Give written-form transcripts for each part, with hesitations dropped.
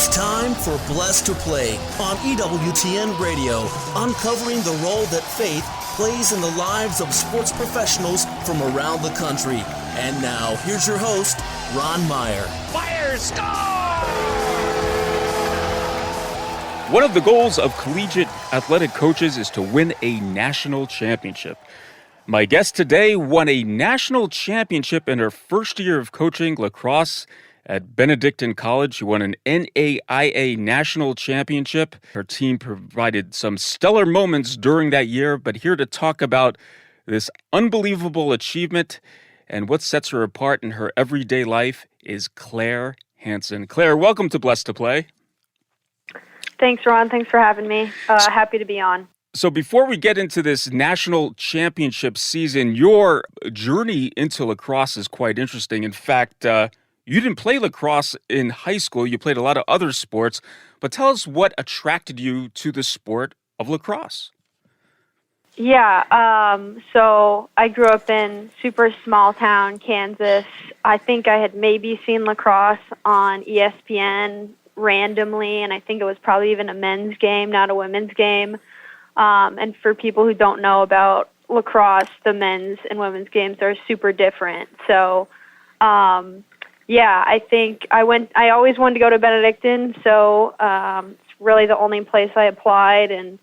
It's time for Blessed to Play on EWTN Radio, uncovering the role that faith plays in the lives of sports professionals from around the country. And now, here's your host, Ron Meyer. Meyer, score! One of the goals of collegiate athletic coaches is to win a national championship. My guest today won a national championship in her first year of coaching lacrosse at Benedictine College. She won an NAIA national championship. Her team provided some stellar moments during that year, but here to talk about this unbelievable achievement and what sets her apart in her everyday life is Clare Hanson. Clare, welcome to Blessed to Play. Thanks, Ron. Thanks for having me. Happy to be on. So before we get into this national championship season, your journey into lacrosse is quite interesting. In fact, you didn't play lacrosse in high school. You played a lot of other sports. But tell us what attracted you to the sport of lacrosse. Yeah, so I grew up in super small town, Kansas. I think I had maybe seen lacrosse on ESPN randomly, and I think it was probably even a men's game, not a women's game. And for people who don't know about lacrosse, the men's and women's games are super different. So, yeah, I think I always wanted to go to Benedictine, so it's really the only place I applied. And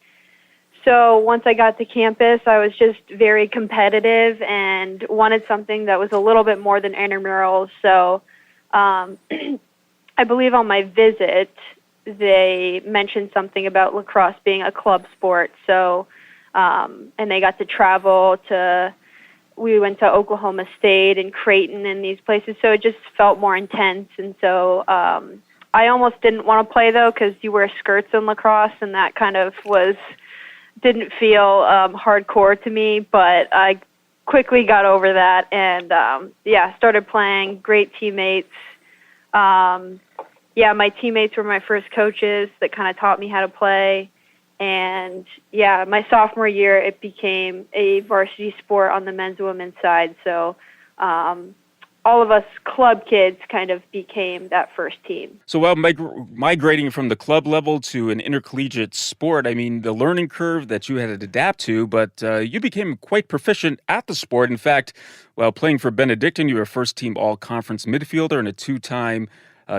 so once I got to campus, I was just very competitive and wanted something that was a little bit more than intramurals. So I believe on my visit, they mentioned something about lacrosse being a club sport. So, and they got to travel we went to Oklahoma State and Creighton and these places. So it just felt more intense. And so I almost didn't want to play, though, because you wear skirts in lacrosse, and that kind of didn't feel hardcore to me. But I quickly got over that and, started playing. Great teammates. My teammates were my first coaches that kind of taught me how to play. And, my sophomore year, it became a varsity sport on the men's and women's side. So all of us club kids kind of became that first team. So while migrating from the club level to an intercollegiate sport, I mean, the learning curve that you had to adapt to, but you became quite proficient at the sport. In fact, while playing for Benedictine, you were a first-team all-conference midfielder and a two-time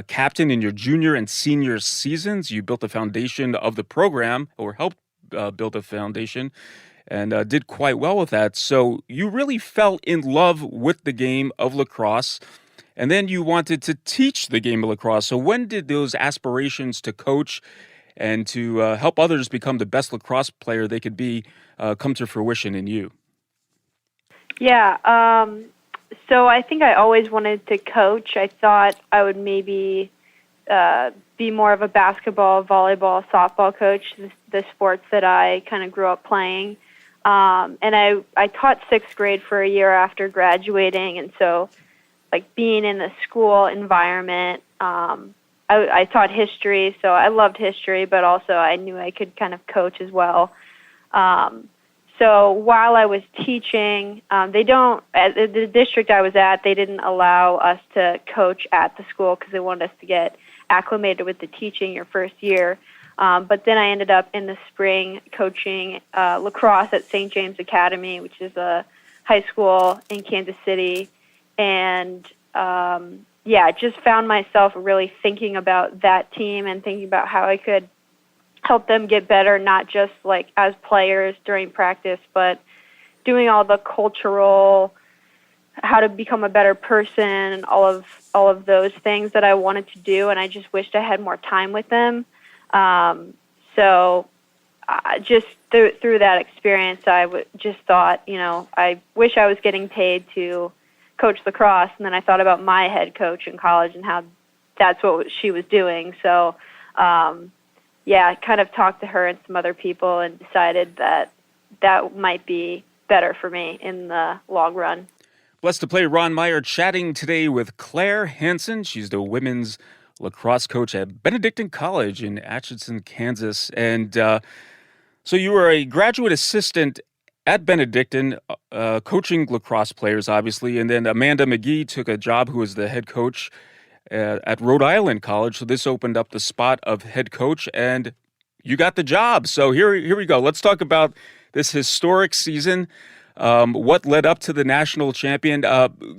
captain in your junior and senior seasons. You built the foundation of the program, or helped build a foundation, and did quite well with that. So you really fell in love with the game of lacrosse, and then you wanted to teach the game of lacrosse. So when did those aspirations to coach and to help others become the best lacrosse player they could be come to fruition in you? Yeah, so I think I always wanted to coach. I thought I would maybe be more of a basketball, volleyball, softball coach, the sports that I kind of grew up playing. And I taught sixth grade for a year after graduating, and so like being in the school environment, I taught history, so I loved history, but also I knew I could kind of coach as well. So while I was teaching, at the district I was at, they didn't allow us to coach at the school because they wanted us to get acclimated with the teaching your first year. But then I ended up in the spring coaching lacrosse at St. James Academy, which is a high school in Kansas City. And, just found myself really thinking about that team and thinking about how I could help them get better, not just like as players during practice, but doing all the cultural, how to become a better person, and all of those things that I wanted to do. And I just wished I had more time with them. So just through that experience, I just thought, I wish I was getting paid to coach lacrosse. And then I thought about my head coach in college and how that's what she was doing. So, I kind of talked to her and some other people and decided that might be better for me in the long run. Blessed to Play, Ron Meyer chatting today with Clare Hanson. She's the women's lacrosse coach at Benedictine College in Atchison, Kansas. And so you were a graduate assistant at Benedictine, coaching lacrosse players, obviously. And then Amanda McGee took a job who was the head coach at Rhode Island College. So this opened up the spot of head coach, and you got the job. So here we go. Let's talk about this historic season. What led up to the national champion?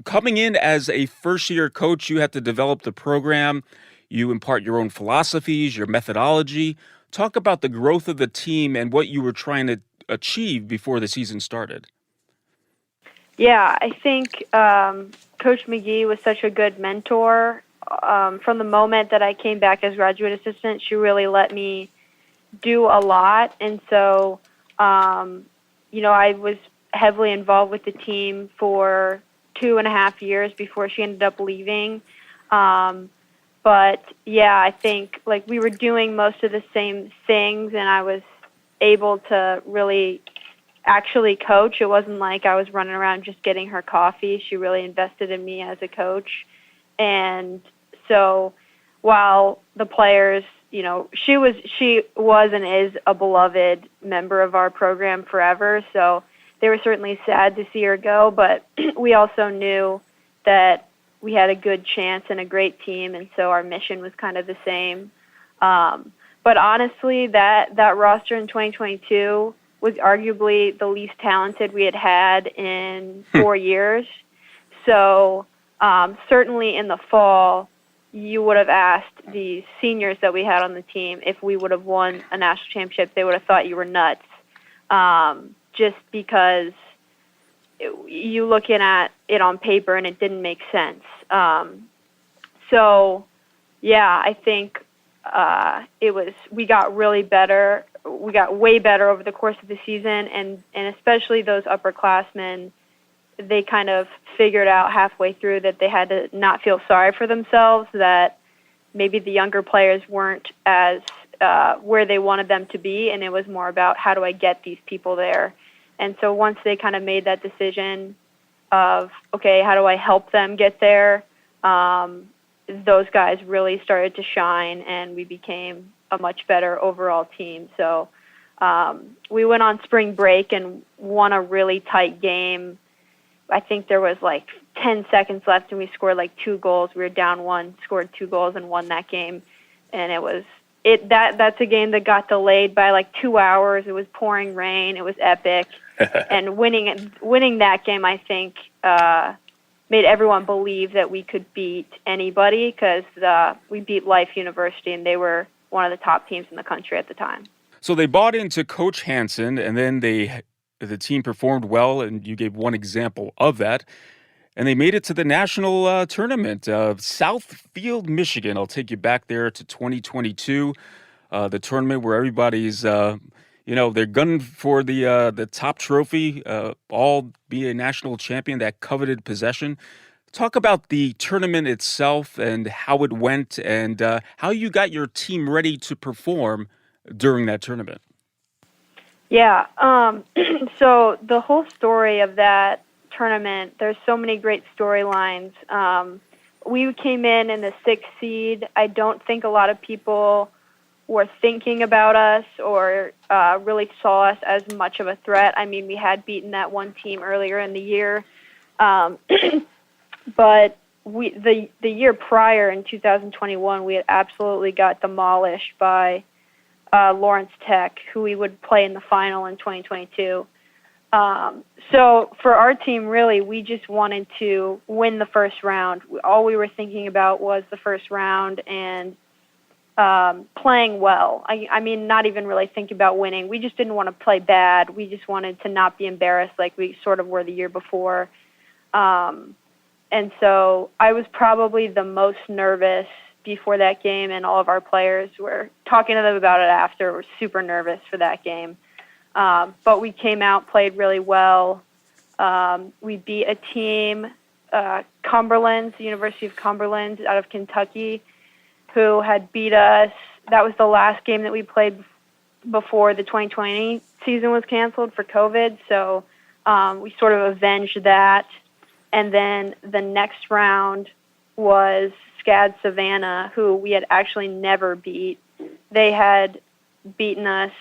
Coming in as a first-year coach, you had to develop the program. You impart your own philosophies, your methodology. Talk about the growth of the team and what you were trying to achieve before the season started. Yeah, I think Coach McGee was such a good mentor. From the moment that I came back as graduate assistant, she really let me do a lot. And so, I was heavily involved with the team for 2.5 years before she ended up leaving. But yeah, I think like we were doing most of the same things, and I was able to really actually coach. It wasn't like I was running around just getting her coffee. She really invested in me as a coach. And so while the players, she was and is a beloved member of our program forever. So they were certainly sad to see her go, but we also knew that we had a good chance and a great team, and so our mission was kind of the same. But honestly, that roster in 2022 was arguably the least talented we had in 4 years. So certainly in the fall, you would have asked the seniors that we had on the team if we would have won a national championship. They would have thought you were nuts, just because you looking at it on paper and it didn't make sense. So, yeah, I think we got really better. We got way better over the course of the season, and especially those upperclassmen, they kind of figured out halfway through that they had to not feel sorry for themselves, that maybe the younger players weren't as where they wanted them to be, and it was more about how do I get these people there. And so once they kind of made that decision of, okay, how do I help them get there, those guys really started to shine, and we became a much better overall team. So we went on spring break and won a really tight game. I think there was like 10 seconds left, and we scored like 2 goals. We were down 1, scored 2 goals, and won that game. And that's a game that got delayed by like 2 hours. It was pouring rain. It was epic. And winning that game, I think, made everyone believe that we could beat anybody, because we beat Life University, and they were one of the top teams in the country at the time. So they bought into Coach Hanson, and then the team performed well, and you gave one example of that. And they made it to the national tournament of Southfield, Michigan. I'll take you back there to 2022, the tournament where everybody's, they're gunning for the top trophy, all be a national champion, that coveted possession. Talk about the tournament itself and how it went, and how you got your team ready to perform during that tournament. Yeah. So the whole story of that tournament, there's so many great storylines. We came in the 6th seed. I don't think a lot of people were thinking about us or really saw us as much of a threat. I mean, we had beaten that one team earlier in the year. But the year prior, in 2021, we had absolutely got demolished by Lawrence Tech, who we would play in the final in 2022. So for our team, really, we just wanted to win the first round. All we were thinking about was the first round and playing well. I mean, not even really thinking about winning. We just didn't want to play bad. We just wanted to not be embarrassed like we sort of were the year before. And so I was probably the most nervous before that game, and all of our players were talking to them about it after. We're super nervous for that game. But we came out, played really well. We beat a team, Cumberland, the University of Cumberland out of Kentucky, who had beat us. That was the last game that we played before the 2020 season was canceled for COVID. So we sort of avenged that. And then the next round was SCAD Savannah, who we had actually never beat. They had beaten us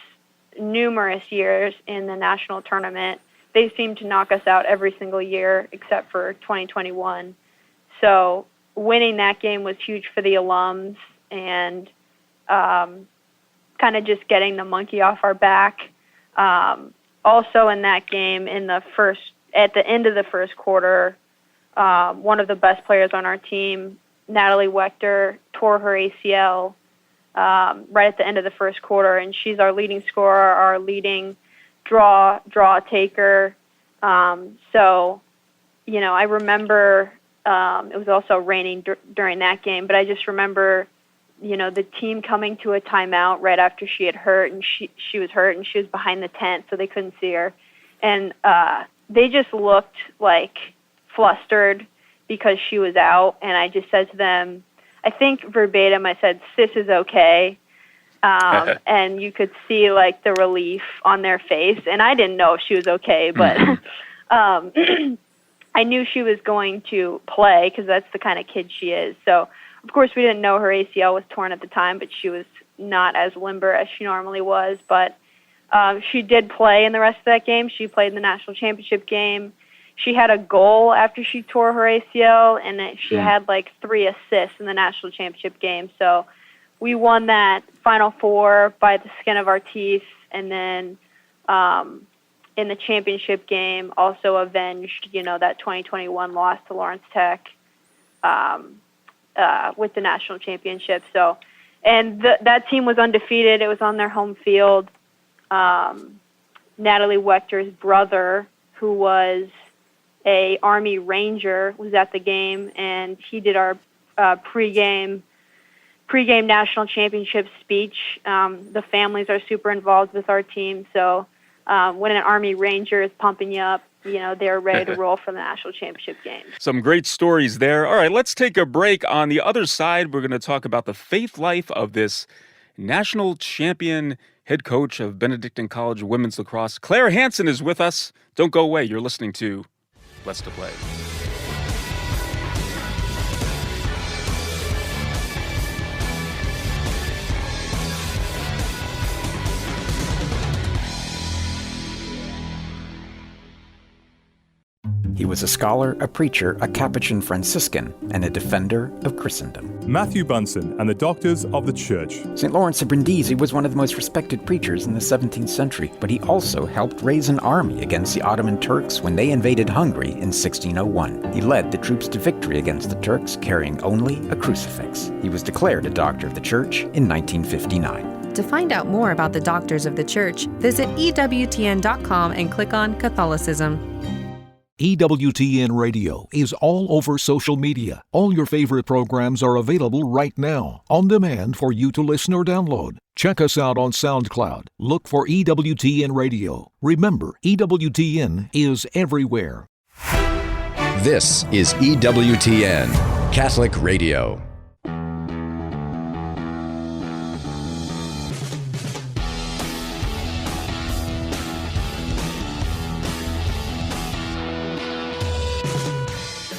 numerous years in the national tournament. They seemed to knock us out every single year except for 2021. So winning that game was huge for the alums, and kind of just getting the monkey off our back. Also in that game, at the end of the first quarter, one of the best players on our team, Natalie Wechter, tore her ACL right at the end of the first quarter, and she's our leading scorer, our leading draw taker. So, I remember it was also raining during that game, but I just remember, the team coming to a timeout right after she had hurt, and she was hurt, and she was behind the tent, so they couldn't see her. And they just looked like flustered because she was out, and I just said to them, I think verbatim, I said, "Sis is okay." And you could see like the relief on their face, and I didn't know if she was okay, but I knew she was going to play because that's the kind of kid she is. So, of course, we didn't know her ACL was torn at the time, but she was not as limber as she normally was. But she did play in the rest of that game. She played in the national championship game. She had a goal after she tore her ACL, and she had like 3 assists in the national championship game. So we won that Final Four by the skin of our teeth, and then in the championship game also avenged, that 2021 loss to Lawrence Tech with the national championship. So, and that team was undefeated. It was on their home field. Natalie Wechter's brother, who was a Army Ranger, was at the game, and he did our pregame national championship speech. The families are super involved with our team, so when an Army Ranger is pumping you up, they're ready to roll for the national championship game. Some great stories there. All right, let's take a break. On the other side, we're going to talk about the faith life of this national champion head coach of Benedictine College women's lacrosse. Clare Hanson is with us. Don't go away. You're listening to Blessed to Play. He was a scholar, a preacher, a Capuchin Franciscan, and a defender of Christendom. Matthew Bunsen and the Doctors of the Church. St. Lawrence of Brindisi was one of the most respected preachers in the 17th century, but he also helped raise an army against the Ottoman Turks when they invaded Hungary in 1601. He led the troops to victory against the Turks, carrying only a crucifix. He was declared a Doctor of the Church in 1959. To find out more about the Doctors of the Church, visit EWTN.com and click on Catholicism. EWTN Radio is all over social media. All your favorite programs are available right now, on demand for you to listen or download. Check us out on SoundCloud. Look for EWTN Radio. Remember, EWTN is everywhere. This is EWTN, Catholic Radio.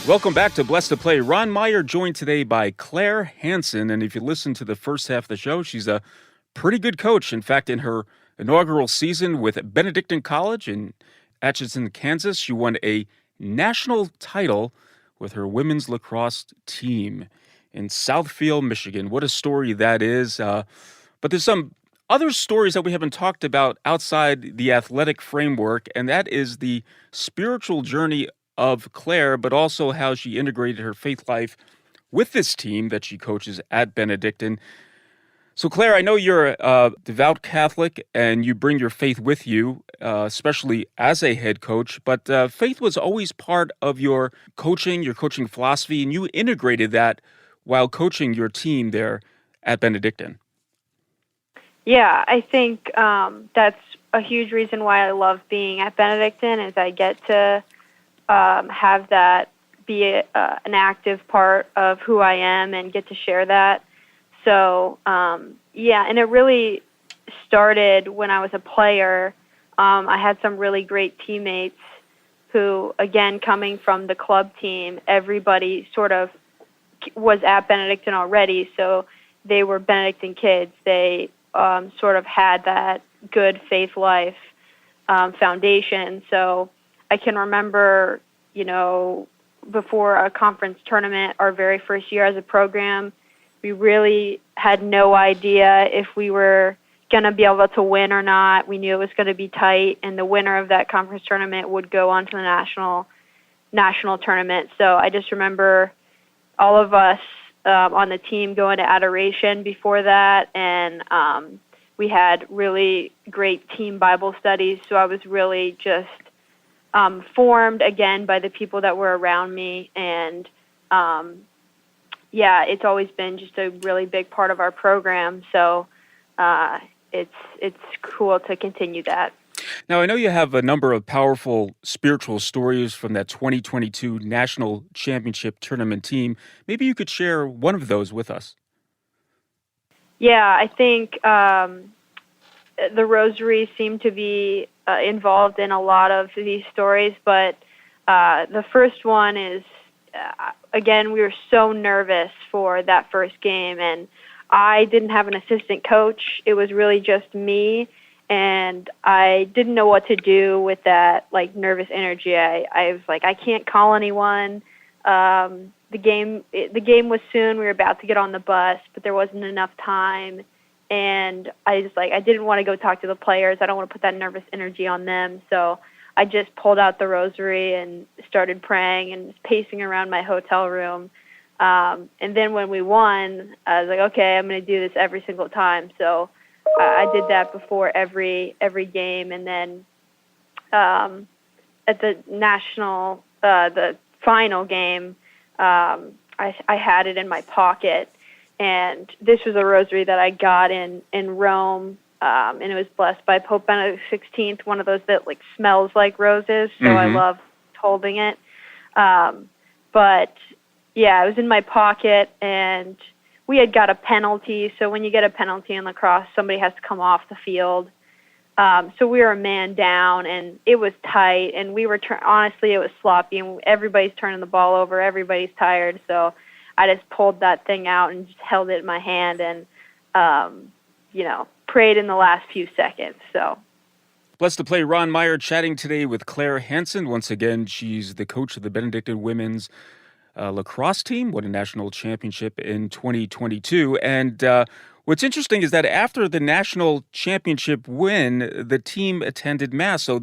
Welcome back to Blessed to Play. Ron Meyer joined today by Clare Hanson, and if you listen to the first half of the show, she's a pretty good coach. In fact, in her inaugural season with Benedictine College in Atchison, Kansas, she won a national title with her women's lacrosse team in Southfield, Michigan. What a story that is. But there's some other stories that we haven't talked about outside the athletic framework, and that is the spiritual journey of Clare, but also how she integrated her faith life with this team that she coaches at Benedictine. So, Clare, I know you're a devout Catholic and you bring your faith with you, especially as a head coach, but faith was always part of your coaching philosophy, and you integrated that while coaching your team there at Benedictine. Yeah, I think that's a huge reason why I love being at Benedictine is I get to have that be an active part of who I am and get to share that. So, yeah, and it really started when I was a player. I had some really great teammates who, again, coming from the club team, everybody sort of was at Benedictine already, so they were Benedictine kids. They sort of had that good faith life foundation. So I can remember, before a conference tournament our very first year as a program. We really had no idea if we were going to be able to win or not. We knew it was going to be tight, and the winner of that conference tournament would go on to the national tournament. So I just remember all of us on the team going to adoration before that, and we had really great team Bible studies. So I was really just formed again by the people that were around me, and it's always been just a really big part of our program. So it's cool to continue that. Now, I know you have a number of powerful spiritual stories from that 2022 National Championship Tournament team. Maybe you could share one of those with us. Yeah, I think the Rosary seemed to be involved in a lot of these stories, but the first one is, again, we were so nervous for that first game, and I didn't have an assistant coach. It was really just me, and I didn't know what to do with that nervous energy. I was like, I can't call anyone. The game was soon. We were about to get on the bus, but there wasn't enough time, and I didn't want to go talk to the players. I don't want to put that nervous energy on them. So I just pulled out the Rosary and started praying and pacing around my hotel room. And then when we won, I was like, okay, I'm going to do this every single time. So I did that before every game. And then at the the final game, I had it in my pocket. And this was a Rosary that I got in Rome, and it was blessed by Pope Benedict XVI, one of those that smells like roses. So I love holding it. But yeah, it was in my pocket, and we had got a penalty. So when you get a penalty in lacrosse, somebody has to come off the field. So we were a man down, and it was tight, and we were honestly, it was sloppy, and everybody's turning the ball over. Everybody's tired, so I just pulled that thing out and just held it in my hand and, prayed in the last few seconds. So, Blessed to play Ron Meyer chatting today with Clare Hanson. Once again, she's the coach of the Benedictine women's lacrosse team, won a national championship in 2022. And what's interesting is that after the national championship win, the team attended Mass. So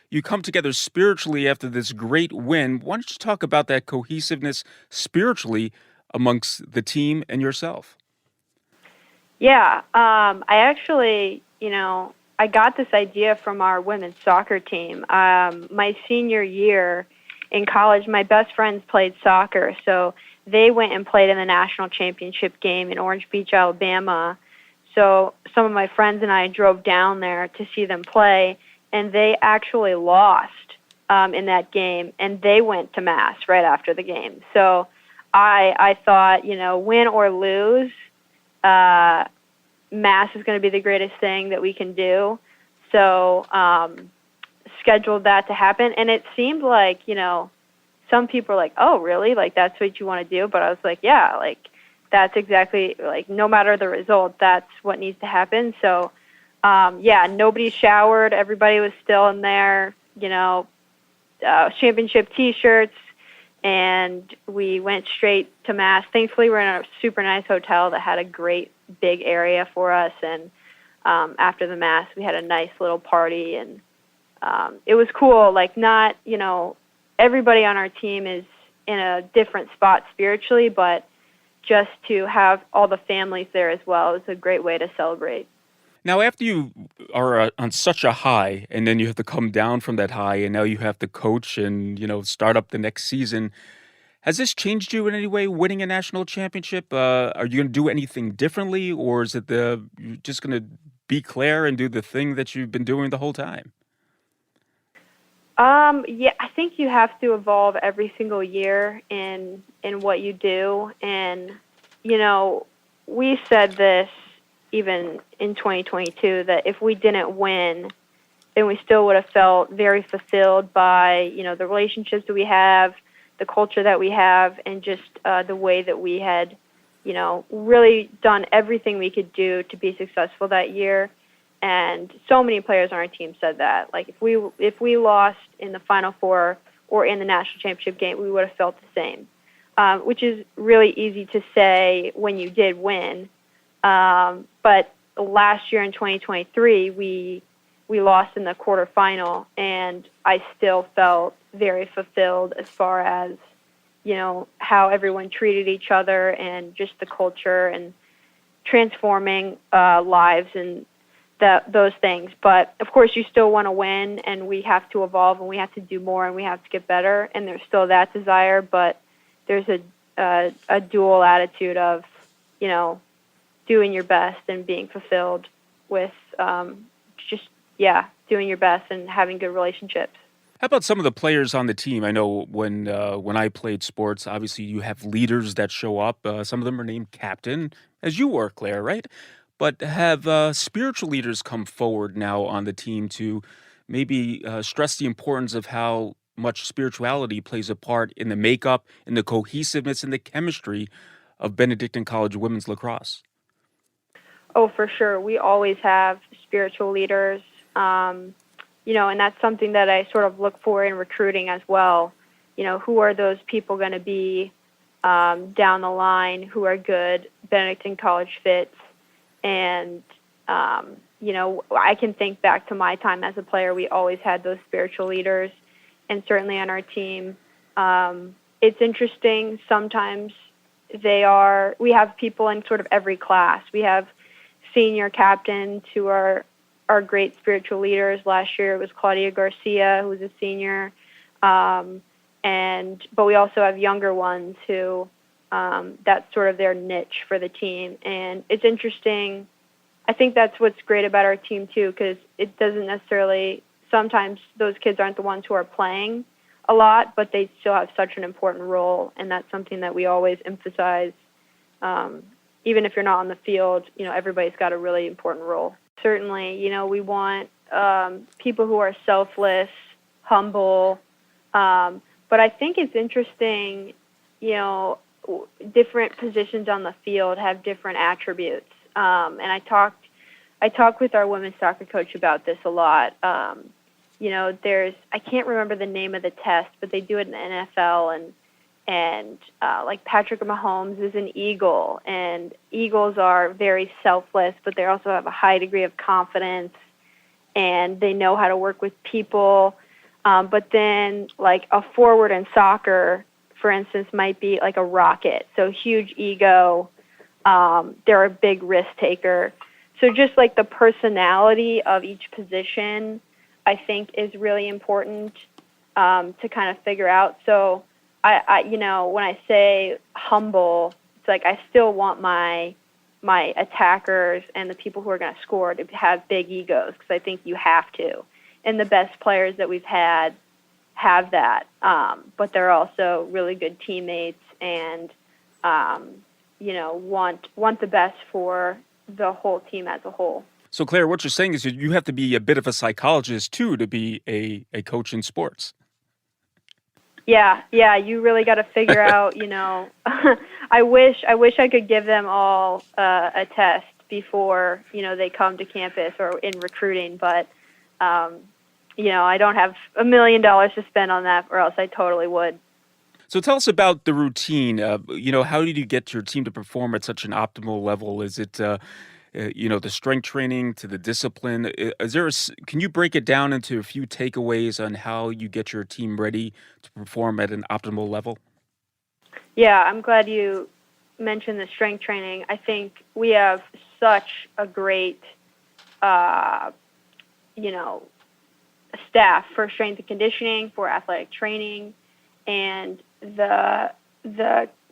you come together spiritually after this great win. Why don't you talk about that cohesiveness spiritually amongst the team and yourself? Yeah, I actually, I got this idea from our women's soccer team. My senior year in college, my best friends played soccer, so they went and played in the national championship game in Orange Beach, Alabama. So some of my friends and I drove down there to see them play, and they actually lost in that game, and they went to Mass right after the game. So I thought, win or lose, Mass is going to be the greatest thing that we can do. So scheduled that to happen, and it seemed like, some people are like, oh, really? That's what you want to do? But I was like, yeah, that's exactly, no matter the result, that's what needs to happen. So, nobody showered. Everybody was still in their, championship T-shirts, and we went straight to Mass. Thankfully, we're in a super nice hotel that had a great big area for us, and after the Mass, we had a nice little party, and it was cool. Not, everybody on our team is in a different spot spiritually, but just to have all the families there as well is a great way to celebrate. Now, after you are on such a high, and then you have to come down from that high, and now you have to coach and, start up the next season, has this changed you in any way, winning a national championship? Are you going to do anything differently, or is it you're just going to be Claire and do the thing that you've been doing the whole time? I think you have to evolve every single year in what you do. And, we said this even in 2022, that if we didn't win, then we still would have felt very fulfilled by, the relationships that we have, the culture that we have, and just the way that we had, really done everything we could do to be successful that year. And so many players on our team said that. If we lost in the Final Four, or in the national championship game, we would have felt the same, which is really easy to say when you did win. But last year in 2023, we lost in the quarterfinal, and I still felt very fulfilled as far as, how everyone treated each other and just the culture and transforming lives and those things. But, of course, you still want to win, and we have to evolve, and we have to do more, and we have to get better, and there's still that desire, but there's a dual attitude of, doing your best and being fulfilled with doing your best and having good relationships. How about some of the players on the team? I know when I played sports, obviously you have leaders that show up. Some of them are named captain, as you were, Claire, right? But have spiritual leaders come forward now on the team to maybe stress the importance of how much spirituality plays a part in the makeup, in the cohesiveness, and the chemistry of Benedictine College women's lacrosse? Oh, for sure. We always have spiritual leaders, and that's something that I sort of look for in recruiting as well. Who are those people going to be down the line who are good Benedictine College fits? And, I can think back to my time as a player. We always had those spiritual leaders, and certainly on our team. It's interesting. Sometimes we have people in sort of every class. We have senior captains who are great spiritual leaders. Last year it was Claudia Garcia, who was a senior. But we also have younger ones who, that's sort of their niche for the team. And it's interesting. I think that's what's great about our team too, because it doesn't necessarily, sometimes those kids aren't the ones who are playing a lot, but they still have such an important role. And that's something that we always emphasize. Even if you're not on the field, everybody's got a really important role. Certainly, we want people who are selfless, humble. But I think it's interesting, different positions on the field have different attributes. And I talked with our women's soccer coach about this a lot. I can't remember the name of the test, but they do it in the NFL, and like Patrick Mahomes is an Eagle, and Eagles are very selfless, but they also have a high degree of confidence, and they know how to work with people. But then, like a forward in soccer, for instance, might be like a rocket, so huge ego. They're a big risk taker. So just like the personality of each position, I think is really important to kind of figure out. So I when I say humble, it's like I still want my attackers and the people who are going to score to have big egos, because I think you have to. And the best players that we've had have that. But they're also really good teammates and, want the best for the whole team as a whole. So, Claire, what you're saying is you have to be a bit of a psychologist, too, to be a coach in sports. Yeah, you really got to figure out, I wish I could give them all a test before, they come to campus or in recruiting, but, I don't have $1 million to spend on that, or else I totally would. So tell us about the routine. How did you get your team to perform at such an optimal level? Is it, the strength training to the discipline? Can you break it down into a few takeaways on how you get your team ready to perform at an optimal level? Yeah, I'm glad you mentioned the strength training. I think we have such a great, staff for strength and conditioning, for athletic training, and the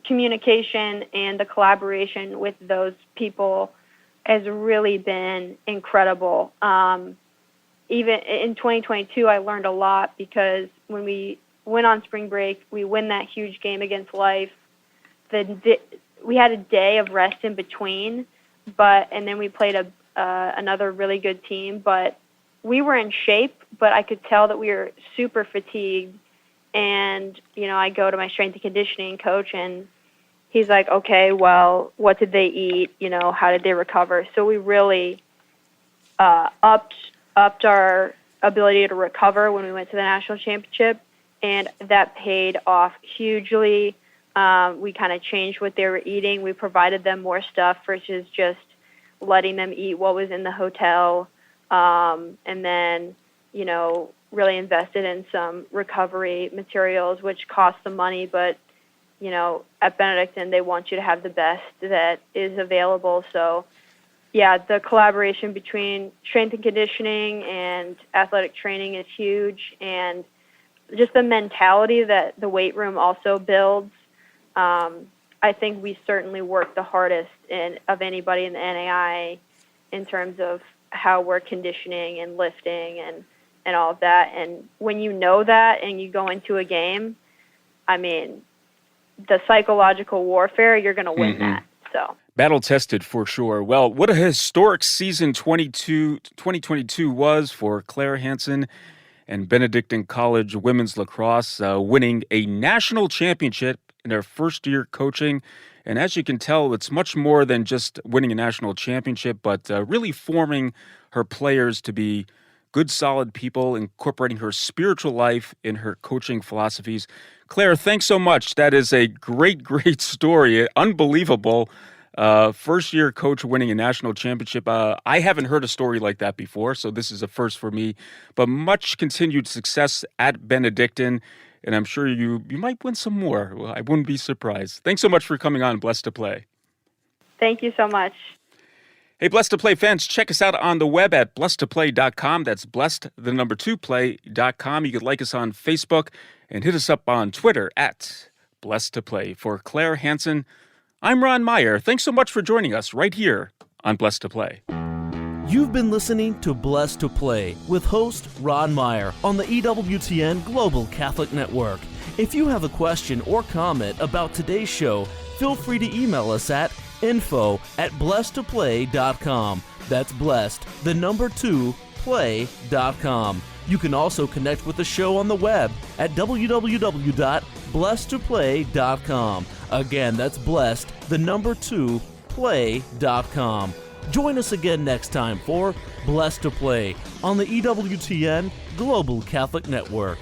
communication and the collaboration with those people has really been incredible. Even in 2022, I learned a lot, because when we went on spring break, we win that huge game against Life. We had a day of rest in between, and then we played another really good team. But we were in shape, but I could tell that we were super fatigued. And I go to my strength and conditioning coach, and he's like, okay, well, what did they eat? How did they recover? So we really upped our ability to recover when we went to the national championship. and that paid off hugely. We kind of changed what they were eating. We provided them more stuff versus just letting them eat what was in the hotel. And then, really invested in some recovery materials, which cost some money, but, at Benedictine, they want you to have the best that is available. So, yeah, the collaboration between strength and conditioning and athletic training is huge, and just the mentality that the weight room also builds. I think we certainly work the hardest of anybody in the NAI in terms of how we're conditioning and lifting and all of that. And when you know that and you go into a game, I mean, the psychological warfare, you're going to win that. So battle tested for sure. Well, what a historic season 2022 was for Clare Hanson and Benedictine College women's lacrosse, winning a national championship in their first year coaching. And as you can tell, it's much more than just winning a national championship, but really forming her players to be good, solid people, incorporating her spiritual life in her coaching philosophies. Claire, thanks so much. That is a great, great story. Unbelievable. First-year coach winning a national championship. I haven't heard a story like that before, so this is a first for me. But much continued success at Benedictine, and I'm sure you might win some more. Well, I wouldn't be surprised. Thanks so much for coming on Blessed to Play. Thank you so much. Hey, Blessed to Play fans, check us out on the web at blessedtoplay.com. That's blessed2play.com. You can like us on Facebook and hit us up on Twitter at Blessed to Play. For Clare Hanson, I'm Ron Meyer. Thanks so much for joining us right here on Blessed to Play. You've been listening to Blessed to Play with host Ron Meyer on the EWTN Global Catholic Network. If you have a question or comment about today's show, feel free to email us at info@blessedtoplay.com. That's blessed, 2, play.com. You can also connect with the show on the web at www.blessedtoplay.com. Again, that's blessed, 2, play.com. Join us again next time for Blessed to Play on the EWTN Global Catholic Network.